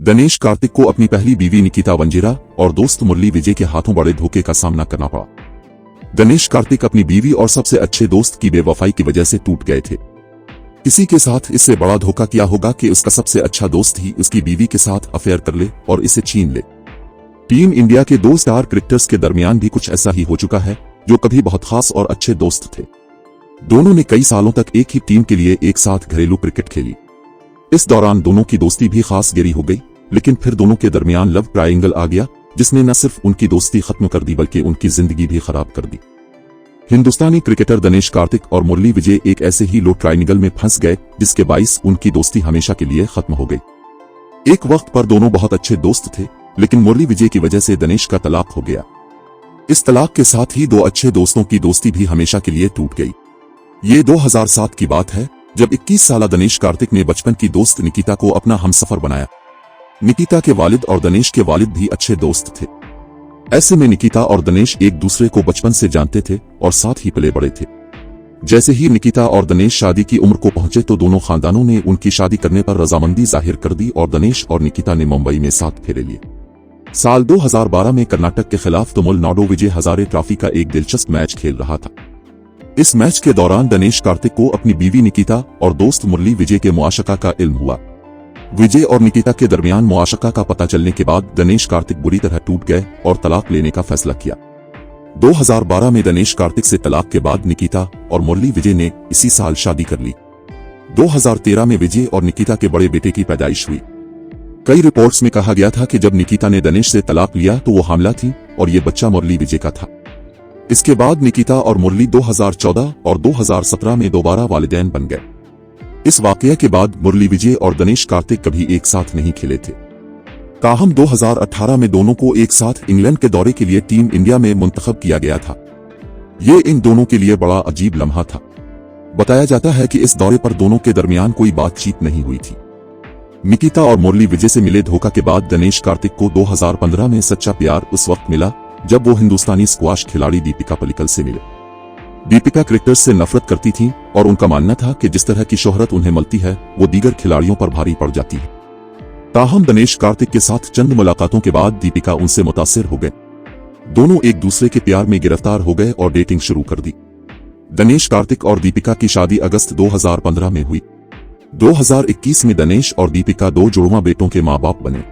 दिनेश कार्तिक को अपनी पहली बीवी निकिता वंजेरा और दोस्त मुरली विजय के हाथों बड़े धोखे का सामना करना पड़ा। दिनेश कार्तिक अपनी बीवी और सबसे अच्छे दोस्त की बेवफाई की वजह से टूट गए थे। किसी के साथ इससे बड़ा धोखा क्या होगा कि उसका सबसे अच्छा दोस्त ही उसकी बीवी के साथ अफेयर कर ले और इसे छीन ले। टीम इंडिया के दो स्टार क्रिकेटर्स के दरमियान भी कुछ ऐसा ही हो चुका है, जो कभी बहुत खास और अच्छे दोस्त थे। दोनों ने कई सालों तक एक ही टीम के लिए एक साथ घरेलू क्रिकेट खेली। इस दौरान दोनों की दोस्ती भी खास गहरी हो गई, लेकिन फिर दोनों के दरमियान लव ट्रायंगल आ गया, जिसने न सिर्फ उनकी दोस्ती खत्म कर दी बल्कि उनकी जिंदगी भी खराब कर दी। हिंदुस्तानी क्रिकेटर दिनेश कार्तिक और मुरली विजय एक ऐसे ही लव ट्रायंगल में फंस गए, जिसके बाइस उनकी दोस्ती हमेशा के लिए खत्म हो गई। एक वक्त पर दोनों बहुत अच्छे दोस्त थे, लेकिन मुरली विजय की वजह से दिनेश का तलाक हो गया। इस तलाक के साथ ही दो अच्छे दोस्तों की दोस्ती भी हमेशा के लिए टूट गई। ये 2007 की बात है, जब 21 साला दिनेश कार्तिक ने बचपन की दोस्त निकिता को अपना हमसफर बनाया। निकिता के वालिद और दिनेश के वालिद भी अच्छे दोस्त थे। ऐसे में निकिता और दिनेश एक दूसरे को बचपन से जानते थे और साथ ही पले बड़े थे। जैसे ही निकिता और दिनेश शादी की उम्र को पहुंचे तो दोनों खानदानों ने उनकी शादी करने पर रजामंदी जाहिर कर दी और दिनेश और निकिता ने मुंबई में साथ फेरे लिए। साल 2012 में कर्नाटक के खिलाफ तमिलनाडु विजय हजारे ट्रॉफी का एक दिलचस्प मैच खेल रहा था। इस मैच के दौरान दिनेश कार्तिक को अपनी बीवी निकिता और दोस्त मुरली विजय के मुआशका का इल्म हुआ। विजय और निकिता के दरमियान मुआशका का पता चलने के बाद दिनेश कार्तिक बुरी तरह टूट गए और तलाक लेने का फैसला किया। 2012 में दिनेश कार्तिक से तलाक के बाद निकिता और मुरली विजय ने इसी साल शादी कर ली। 2013 में विजय और निकिता के बड़े बेटे की पैदाइश हुई। कई रिपोर्ट्स में कहा गया था कि जब निकिता ने दिनेश से तलाक लिया तो वो हामिला थी और ये बच्चा मुरली विजय का था। इसके बाद निकिता और मुरली 2014 और 2017 में दोबारा वालिदैन बन गए। इस वाकये के बाद मुरली विजय और दिनेश कार्तिक कभी एक साथ नहीं खेले थे। ताहम 2018 में दोनों को एक साथ इंग्लैंड के दौरे के लिए टीम इंडिया में मुंतखब किया गया था। ये इन दोनों के लिए बड़ा अजीब लम्हा था। बताया जाता है कि इस दौरे पर दोनों के दरमियान कोई बातचीत नहीं हुई थी। निकिता और मुरली विजय से मिले धोखा के बाद दिनेश कार्तिक को 2015 में सच्चा प्यार उस वक्त मिला जब वो हिंदुस्तानी स्क्वाश खिलाड़ी दीपिका पल्लिकल से मिले। दीपिका क्रिकेटर्स से नफरत करती थी और उनका मानना था कि जिस तरह की शोहरत उन्हें मिलती है वो दीगर खिलाड़ियों पर भारी पड़ जाती है। ताहम दिनेश कार्तिक के साथ चंद मुलाकातों के बाद दीपिका उनसे मुतासिर हो गए। दोनों एक दूसरे के प्यार में गिरफ्तार हो गए और डेटिंग शुरू कर दी। दिनेश कार्तिक और दीपिका की शादी अगस्त 2015 में हुई। 2021 में दिनेश और दीपिका दो जुड़वा बेटों के मां बाप बने।